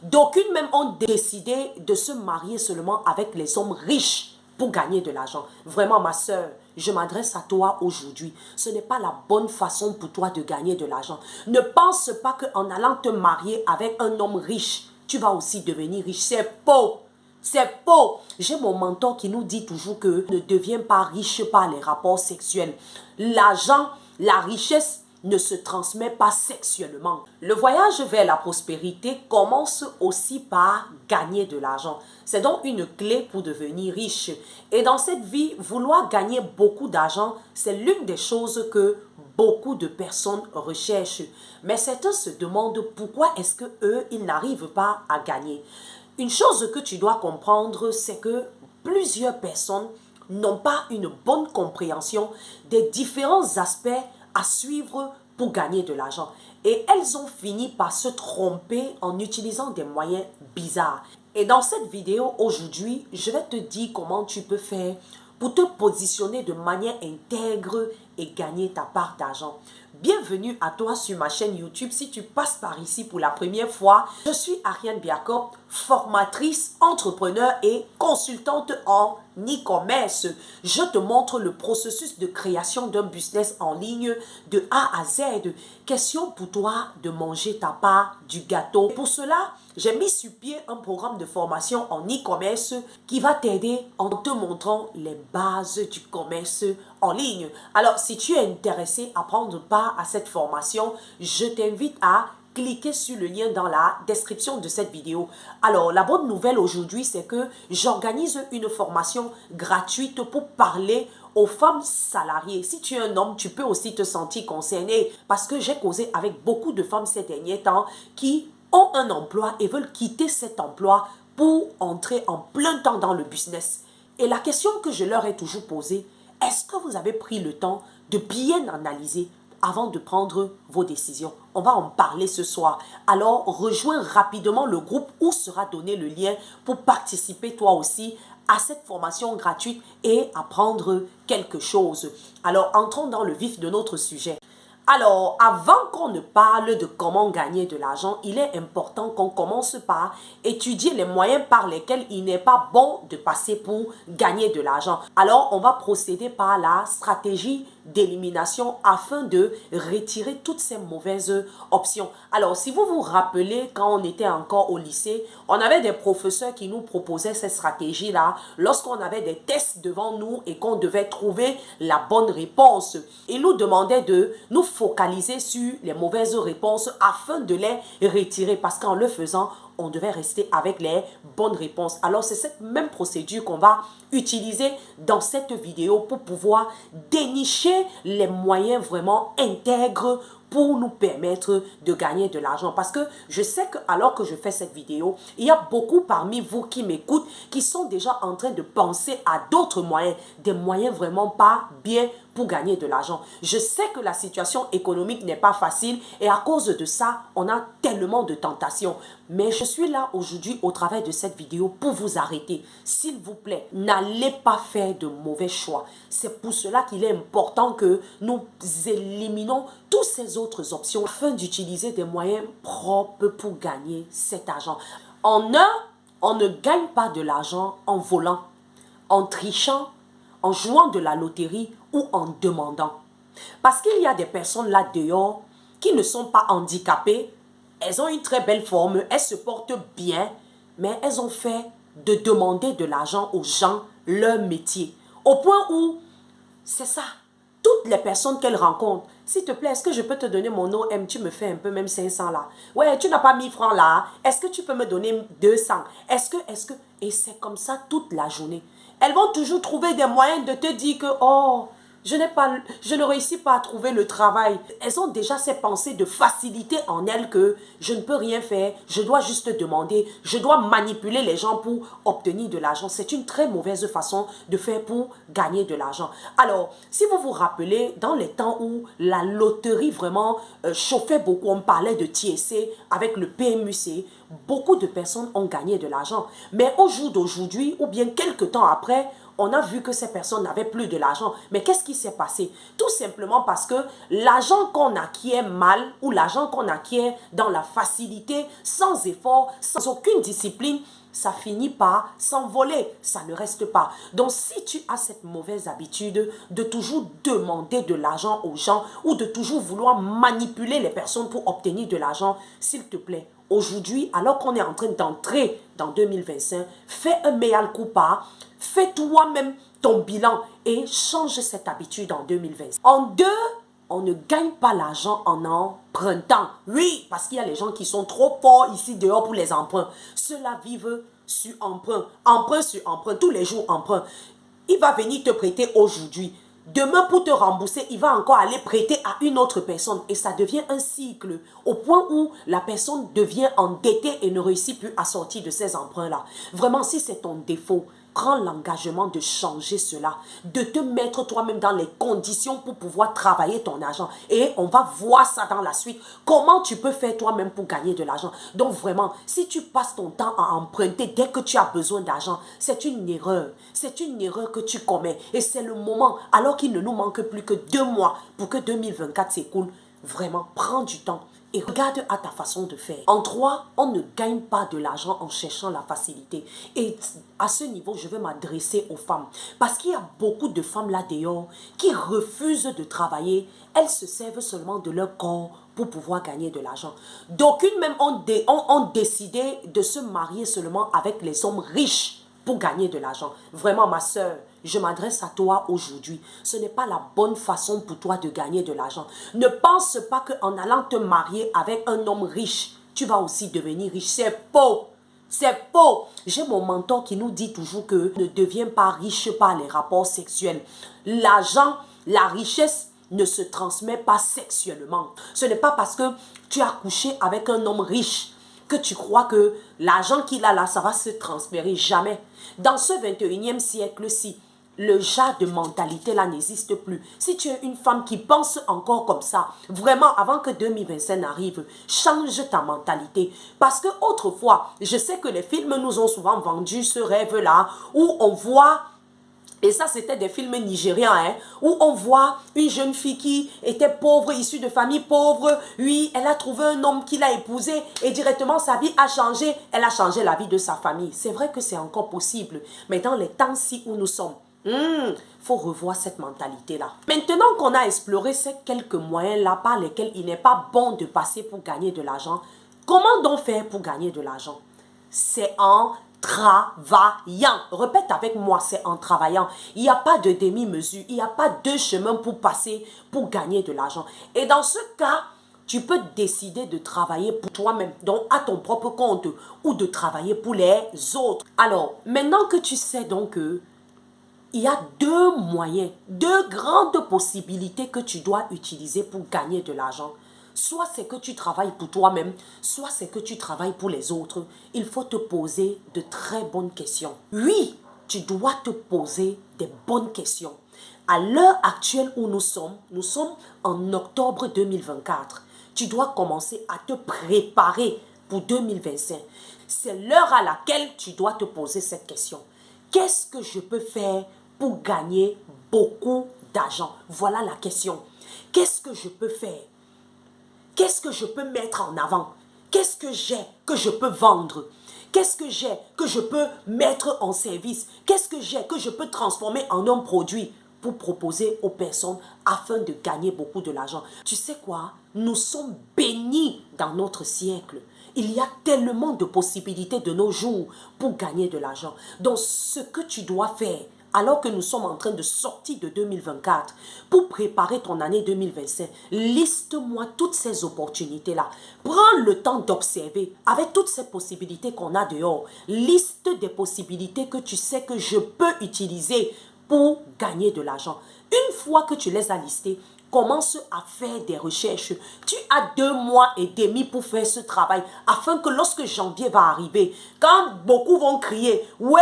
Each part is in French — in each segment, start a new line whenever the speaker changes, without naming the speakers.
D'aucunes même ont décidé de se marier seulement avec les hommes riches pour gagner de l'argent. Vraiment, ma soeur, je m'adresse à toi aujourd'hui. Ce n'est pas la bonne façon pour toi de gagner de l'argent. Ne pense pas qu'en allant te marier avec un homme riche, tu vas aussi devenir riche. C'est faux. C'est faux. J'ai mon mentor qui nous dit toujours que ne deviens pas riche par les rapports sexuels. L'argent, la richesse ne se transmet pas sexuellement. Le voyage vers la prospérité commence aussi par gagner de l'argent. C'est donc une clé pour devenir riche. Et dans cette vie, vouloir gagner beaucoup d'argent, c'est l'une des choses que beaucoup de personnes recherchent. Mais certains se demandent pourquoi est-ce que eux, ils n'arrivent pas à gagner. Une chose que tu dois comprendre, c'est que plusieurs personnes n'ont pas une bonne compréhension des différents aspects à suivre pour gagner de l'argent. Et elles ont fini par se tromper en utilisant des moyens bizarres. Et dans cette vidéo aujourd'hui, je vais te dire comment tu peux faire pour te positionner de manière intègre et gagner ta part d'argent. Bienvenue à toi sur ma chaîne YouTube. Si tu passes par ici pour la première fois, je suis Ariane Biakop, formatrice, entrepreneur et consultante en e-commerce. Je te montre le processus de création d'un business en ligne de A à Z. Question pour toi de manger ta part du gâteau. Pour cela, j'ai mis sur pied un programme de formation en e-commerce qui va t'aider en te montrant les bases du commerce en ligne. Alors, si tu es intéressé à prendre part à cette formation, je t'invite à cliquer sur le lien dans la description de cette vidéo. Alors, la bonne nouvelle aujourd'hui, c'est que j'organise une formation gratuite pour parler aux femmes salariées. Si tu es un homme, tu peux aussi te sentir concerné parce que j'ai causé avec beaucoup de femmes ces derniers temps qui ont un emploi et veulent quitter cet emploi pour entrer en plein temps dans le business. Et la question que je leur ai toujours posée, est-ce que vous avez pris le temps de bien analyser avant de prendre vos décisions? On va en parler ce soir. Alors, rejoins rapidement le groupe où sera donné le lien pour participer toi aussi à cette formation gratuite et apprendre quelque chose. Alors, entrons dans le vif de notre sujet. Alors, avant qu'on ne parle de comment gagner de l'argent, il est important qu'on commence par étudier les moyens par lesquels il n'est pas bon de passer pour gagner de l'argent. Alors, on va procéder par la stratégie d'élimination afin de retirer toutes ces mauvaises options. Alors, si vous vous rappelez, quand on était encore au lycée, on avait des professeurs qui nous proposaient cette stratégie-là lorsqu'on avait des tests devant nous et qu'on devait trouver la bonne réponse. Ils nous demandaient de nous focaliser sur les mauvaises réponses afin de les retirer parce qu'en le faisant, on devait rester avec les bonnes réponses. Alors, c'est cette même procédure qu'on va utiliser dans cette vidéo pour pouvoir dénicher les moyens vraiment intègres pour nous permettre de gagner de l'argent. Parce que je sais que alors que je fais cette vidéo, il y a beaucoup parmi vous qui m'écoutent qui sont déjà en train de penser à d'autres moyens, des moyens vraiment pas bien pour gagner de l'argent. Je sais que la situation économique n'est pas facile et à cause de ça, on a tellement de tentations. Mais je suis là aujourd'hui au travers de cette vidéo pour vous arrêter. S'il vous plaît, n'allez pas faire de mauvais choix. C'est pour cela qu'il est important que nous éliminons toutes ces autres options afin d'utiliser des moyens propres pour gagner cet argent. En un, on ne gagne pas de l'argent en volant, en trichant, en jouant de la loterie ou en demandant. Parce qu'il y a des personnes là dehors qui ne sont pas handicapées, elles ont une très belle forme, elles se portent bien, mais elles ont fait de demander de l'argent aux gens leur métier. Au point où, c'est ça, toutes les personnes qu'elles rencontrent, s'il te plaît, est-ce que je peux te donner mon OM, tu me fais un peu même 500 là. Ouais, tu n'as pas 1000 francs là, est-ce que tu peux me donner 200? Est-ce que, et c'est comme ça toute la journée. Elles vont toujours trouver des moyens de te dire que, oh, je ne réussis pas à trouver le travail. Elles ont déjà ces pensées de facilité en elles que je ne peux rien faire, je dois juste demander, je dois manipuler les gens pour obtenir de l'argent. C'est une très mauvaise façon de faire pour gagner de l'argent. Alors, si vous vous rappelez, dans les temps où la loterie vraiment chauffait beaucoup, on parlait de TSC avec le PMUC, beaucoup de personnes ont gagné de l'argent. Mais au jour d'aujourd'hui, ou bien quelques temps après, on a vu que ces personnes n'avaient plus de l'argent. Mais qu'est-ce qui s'est passé? Tout simplement parce que l'argent qu'on acquiert mal ou l'argent qu'on acquiert dans la facilité, sans effort, sans aucune discipline, ça finit par s'envoler, ça ne reste pas. Donc si tu as cette mauvaise habitude de toujours demander de l'argent aux gens ou de toujours vouloir manipuler les personnes pour obtenir de l'argent, s'il te plaît, aujourd'hui, alors qu'on est en train d'entrer dans 2025, fais un mea culpa, fais toi-même ton bilan et change cette habitude en 2020. En deux, on ne gagne pas l'argent en empruntant. Oui, parce qu'il y a les gens qui sont trop forts ici dehors pour les emprunts. Ceux-là vivent sur emprunt. Emprunt sur emprunt. Tous les jours emprunt. Il va venir te prêter aujourd'hui. Demain, pour te rembourser, il va encore aller prêter à une autre personne. Et ça devient un cycle. Au point où la personne devient endettée et ne réussit plus à sortir de ces emprunts-là. Vraiment, si c'est ton défaut, prends l'engagement de changer cela, de te mettre toi-même dans les conditions pour pouvoir travailler ton argent. Et on va voir ça dans la suite. Comment tu peux faire toi-même pour gagner de l'argent. Donc vraiment, si tu passes ton temps à emprunter dès que tu as besoin d'argent, c'est une erreur. C'est une erreur que tu commets. Et c'est le moment, alors qu'il ne nous manque plus que 2 mois pour que 2024 s'écoule. Vraiment, prends du temps. Et regarde à ta façon de faire. En 3, on ne gagne pas de l'argent en cherchant la facilité. Et à ce niveau, je veux m'adresser aux femmes. Parce qu'il y a beaucoup de femmes là dehors qui refusent de travailler. Elles se servent seulement de leur corps pour pouvoir gagner de l'argent. D'aucunes même ont décidé de se marier seulement avec les hommes riches pour gagner de l'argent. Vraiment, ma soeur, je m'adresse à toi aujourd'hui. Ce n'est pas la bonne façon pour toi de gagner de l'argent. Ne pense pas qu'en allant te marier avec un homme riche, tu vas aussi devenir riche. C'est faux. C'est faux. J'ai mon mentor qui nous dit toujours que ne deviens pas riche par les rapports sexuels. L'argent, la richesse ne se transmet pas sexuellement. Ce n'est pas parce que tu as couché avec un homme riche que tu crois que l'argent qu'il a là, ça va se transférer. Jamais. Dans ce 21e siècle-ci, le genre de mentalité là n'existe plus. Si tu es une femme qui pense encore comme ça, vraiment avant que 2025 n'arrive, change ta mentalité. Parce que autrefois, je sais que les films nous ont souvent vendu ce rêve-là où on voit... Et ça, c'était des films nigérians, hein, où on voit une jeune fille qui était pauvre, issue de famille pauvre. Oui, elle a trouvé un homme qui l'a épousé et directement sa vie a changé. Elle a changé la vie de sa famille. C'est vrai que c'est encore possible. Mais dans les temps-ci où nous sommes, faut revoir cette mentalité-là. Maintenant qu'on a exploré ces quelques moyens-là par lesquels il n'est pas bon de passer pour gagner de l'argent, comment donc faire pour gagner de l'argent? C'est en travaillant. Répète avec moi, c'est en travaillant. Il n'y a pas de demi-mesure, il n'y a pas deux chemins pour passer, pour gagner de l'argent. Et dans ce cas, tu peux décider de travailler pour toi-même, donc à ton propre compte, ou de travailler pour les autres. Alors, maintenant que tu sais donc que il y a 2 moyens, 2 grandes possibilités que tu dois utiliser pour gagner de l'argent. Soit c'est que tu travailles pour toi-même, soit c'est que tu travailles pour les autres. Il faut te poser de très bonnes questions. Oui, tu dois te poser des bonnes questions. À l'heure actuelle où nous sommes en octobre 2024. Tu dois commencer à te préparer pour 2025. C'est l'heure à laquelle tu dois te poser cette question. Qu'est-ce que je peux faire pour gagner beaucoup d'argent? Voilà la question. Qu'est-ce que je peux faire? Qu'est-ce que je peux mettre en avant? Qu'est-ce que j'ai que je peux vendre? Qu'est-ce que j'ai que je peux mettre en service? Qu'est-ce que j'ai que je peux transformer en un produit pour proposer aux personnes afin de gagner beaucoup de l'argent? Tu sais quoi? Nous sommes bénis dans notre siècle. Il y a tellement de possibilités de nos jours pour gagner de l'argent. Donc, ce que tu dois faire, alors que nous sommes en train de sortir de 2024, pour préparer ton année 2025, liste-moi toutes ces opportunités-là. Prends le temps d'observer avec toutes ces possibilités qu'on a dehors. Liste des possibilités que tu sais que je peux utiliser pour gagner de l'argent. Une fois que tu les as listées, commence à faire des recherches. Tu as 2 mois et demi pour faire ce travail afin que lorsque janvier va arriver, quand beaucoup vont crier « Ouais,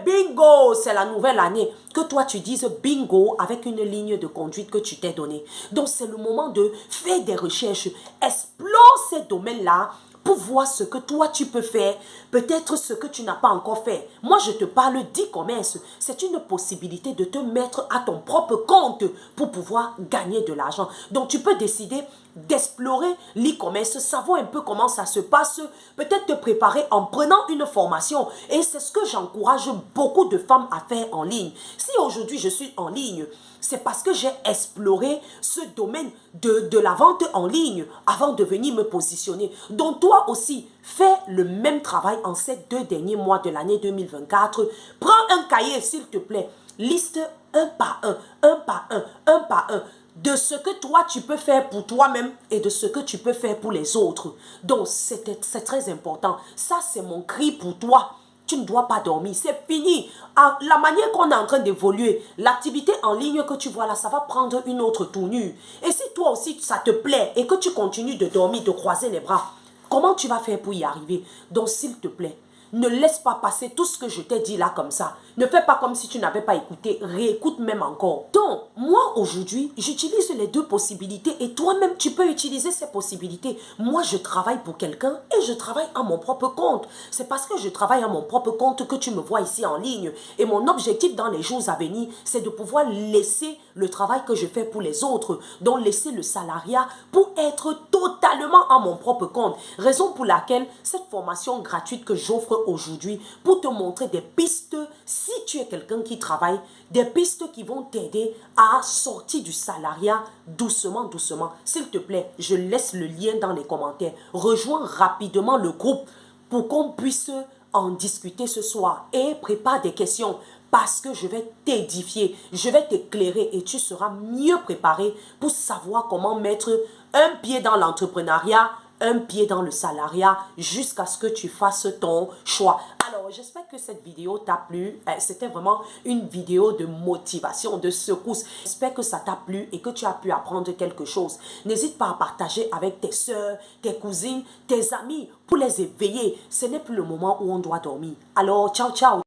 bingo, c'est la nouvelle année », que toi tu dises « bingo » avec une ligne de conduite que tu t'es donnée. Donc c'est le moment de faire des recherches. Explore ces domaines-là pour voir ce que toi tu peux faire, peut-être ce que tu n'as pas encore fait. Moi, je te parle d'e-commerce. C'est une possibilité de te mettre à ton propre compte pour pouvoir gagner de l'argent. Donc, tu peux décider d'explorer l'e-commerce, savoir un peu comment ça se passe, peut-être te préparer en prenant une formation. Et c'est ce que j'encourage beaucoup de femmes à faire en ligne. Si aujourd'hui je suis en ligne, c'est parce que j'ai exploré ce domaine de la vente en ligne avant de venir me positionner. Donc toi aussi, fais le même travail en ces 2 derniers mois de l'année 2024. Prends un cahier s'il te plaît, liste un par un, de ce que toi tu peux faire pour toi-même et de ce que tu peux faire pour les autres. Donc c'est très important. Ça c'est mon cri pour toi. Tu ne dois pas dormir, c'est fini. La manière qu'on est en train d'évoluer, l'activité en ligne que tu vois là, ça va prendre une autre tournure. Et si toi aussi ça te plaît et que tu continues de dormir, de croiser les bras, comment tu vas faire pour y arriver? Donc s'il te plaît, ne laisse pas passer tout ce que je t'ai dit là comme ça. Ne fais pas comme si tu n'avais pas écouté. Réécoute même encore. Donc, moi aujourd'hui, j'utilise les 2 possibilités et toi-même, tu peux utiliser ces possibilités. Moi, je travaille pour quelqu'un et je travaille à mon propre compte. C'est parce que je travaille à mon propre compte que tu me vois ici en ligne. Et mon objectif dans les jours à venir, c'est de pouvoir laisser le travail que je fais pour les autres. Donc, laisser le salariat pour être totalement à mon propre compte. Raison pour laquelle cette formation gratuite que j'offre aujourd'hui pour te montrer des pistes, si tu es quelqu'un qui travaille, des pistes qui vont t'aider à sortir du salariat doucement, doucement. S'il te plaît, je laisse le lien dans les commentaires. Rejoins rapidement le groupe pour qu'on puisse en discuter ce soir et prépare des questions parce que je vais t'édifier, je vais t'éclairer et tu seras mieux préparé pour savoir comment mettre un pied dans l'entrepreneuriat, un pied dans le salariat jusqu'à ce que tu fasses ton choix. Alors, j'espère que cette vidéo t'a plu. C'était vraiment une vidéo de motivation, de secousse. J'espère que ça t'a plu et que tu as pu apprendre quelque chose. N'hésite pas à partager avec tes soeurs, tes cousines, tes amis pour les éveiller. Ce n'est plus le moment où on doit dormir. Alors, ciao, ciao.